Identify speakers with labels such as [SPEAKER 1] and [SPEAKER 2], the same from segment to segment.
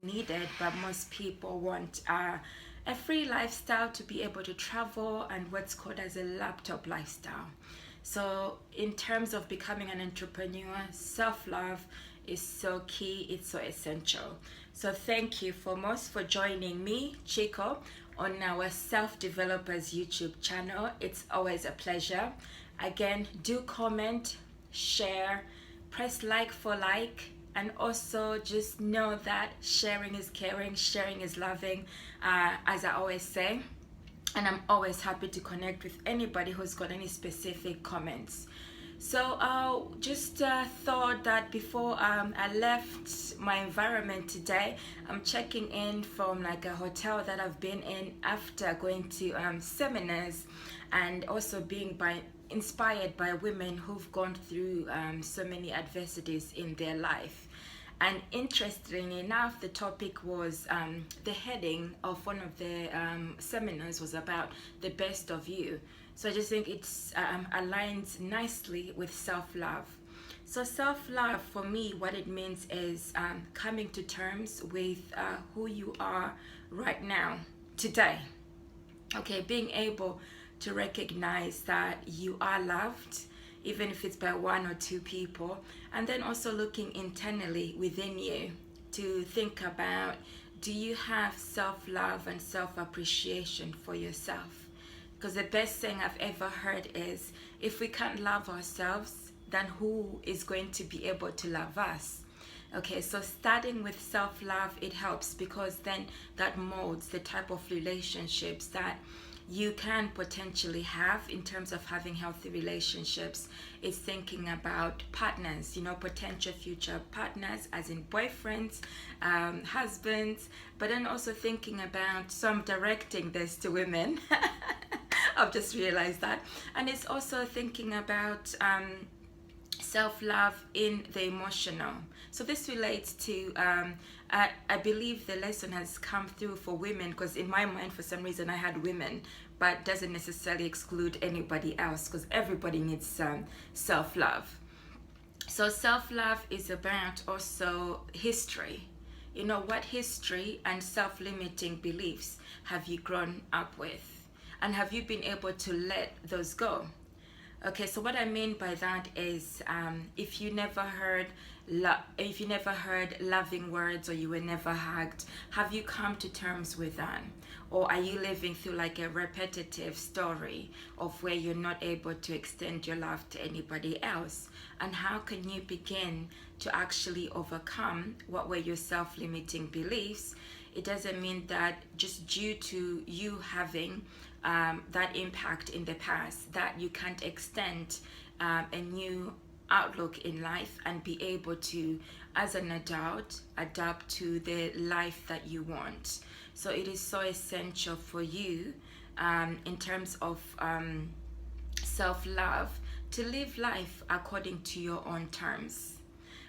[SPEAKER 1] needed, but most people want a free lifestyle to be able to travel and what's called as a laptop lifestyle. So, in terms of becoming an entrepreneur, self love is so key, it's so essential. So, thank you foremost for joining me, Chico, on our Self Developers YouTube channel. It's always a pleasure. Again, do comment, share, press like for like, and also just know that sharing is caring, sharing is loving, as I always say. And I'm always happy to connect with anybody who's got any specific comments. So just thought that before I left my environment today, I'm checking in from like a hotel that I've been in after going to seminars, and also being inspired by women who've gone through so many adversities in their life. And interestingly enough, the topic was the heading of one of the seminars was about the best of you. So I just think it's aligns nicely with self-love. So self-love for me, what it means is coming to terms with who you are right now, today. Okay, being able to recognize that you are loved, even if it's by one or two people, and then also looking internally within you to think about, do you have self-love and self-appreciation for yourself? Because the best thing I've ever heard is, if we can't love ourselves, then who is going to be able to love us? Okay, so starting with self-love, it helps, because then that molds the type of relationships that you can potentially have in terms of having healthy relationships. Is thinking about partners, potential future partners, as in boyfriends, husbands, but then also thinking about, so I'm directing this to women. I've just realized that. And it's also thinking about self-love in the emotional. So this relates to I believe the lesson has come through for women, because in my mind for some reason I had women, but doesn't necessarily exclude anybody else, because everybody needs self-love. So self-love is about also history. What history and self-limiting beliefs have you grown up with, and have you been able to let those go? Okay, so what I mean by that is, if you never heard loving words, or you were never hugged, have you come to terms with that? Or are you living through like a repetitive story of where you're not able to extend your love to anybody else? And how can you begin to actually overcome what were your self-limiting beliefs? It doesn't mean that just due to you having that impact in the past, that you can't extend a new outlook in life and be able to, as an adult, adapt to the life that you want. So it is so essential for you, in terms of self-love, to live life according to your own terms.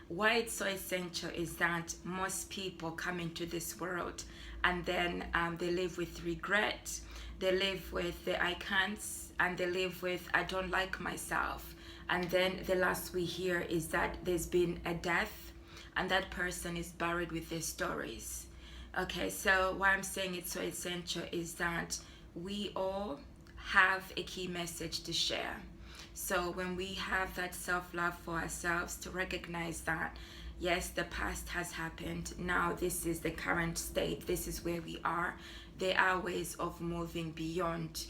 [SPEAKER 1] Why it's so essential is that most people come into this world, and then they live with regret, they live with the I can't, and they live with I don't like myself. And then the last we hear is that there's been a death, and that person is buried with their stories. Okay, so why I'm saying it's so essential is that we all have a key message to share. So when we have that self-love for ourselves, to recognize that, yes, the past has happened, now this is the current state, this is where we are. There are ways of moving beyond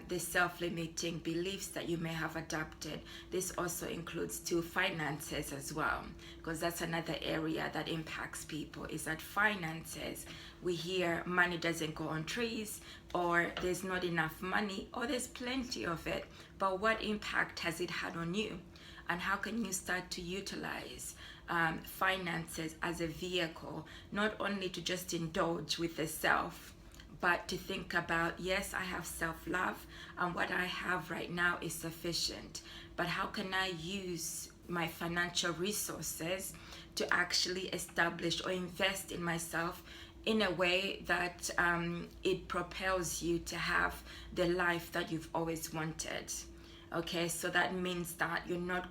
[SPEAKER 1] the self-limiting beliefs that you may have adopted. This also includes to finances as well, because that's another area that impacts people, is that finances. We hear money doesn't go on trees, or there's not enough money, or there's plenty of it, but what impact has it had on you? And how can you start to utilize finances as a vehicle, not only to just indulge with the self, but to think about, yes, I have self-love, and what I have right now is sufficient, but how can I use my financial resources to actually establish or invest in myself in a way that it propels you to have the life that you've always wanted? Okay, so that means that you're not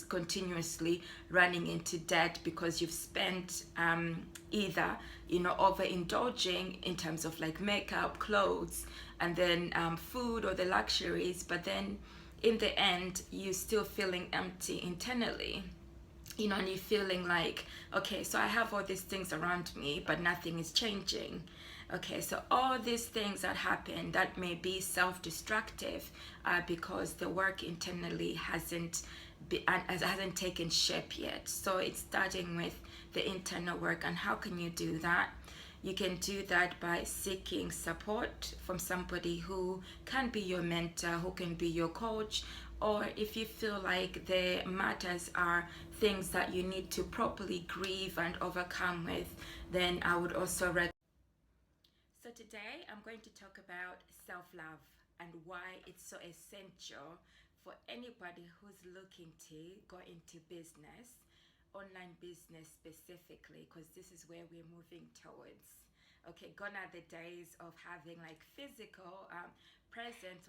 [SPEAKER 1] continuously running into debt because you've spent either, overindulging in terms of like makeup, clothes, and then food or the luxuries, but then in the end, you're still feeling empty internally. And you're feeling like, okay, so I have all these things around me, but nothing is changing. Okay, so all these things that happen that may be self-destructive because the work internally hasn't taken shape yet. So it's starting with the internal work. And how can you do that? You can do that by seeking support from somebody who can be your mentor, who can be your coach, or if you feel like the matters are things that you need to properly grieve and overcome with, then I would also recommend. So today I'm going to talk about self-love and why it's so essential for anybody who's looking to go into business, online business specifically, because this is where we're moving towards. Okay, gone are the days of having like physical presence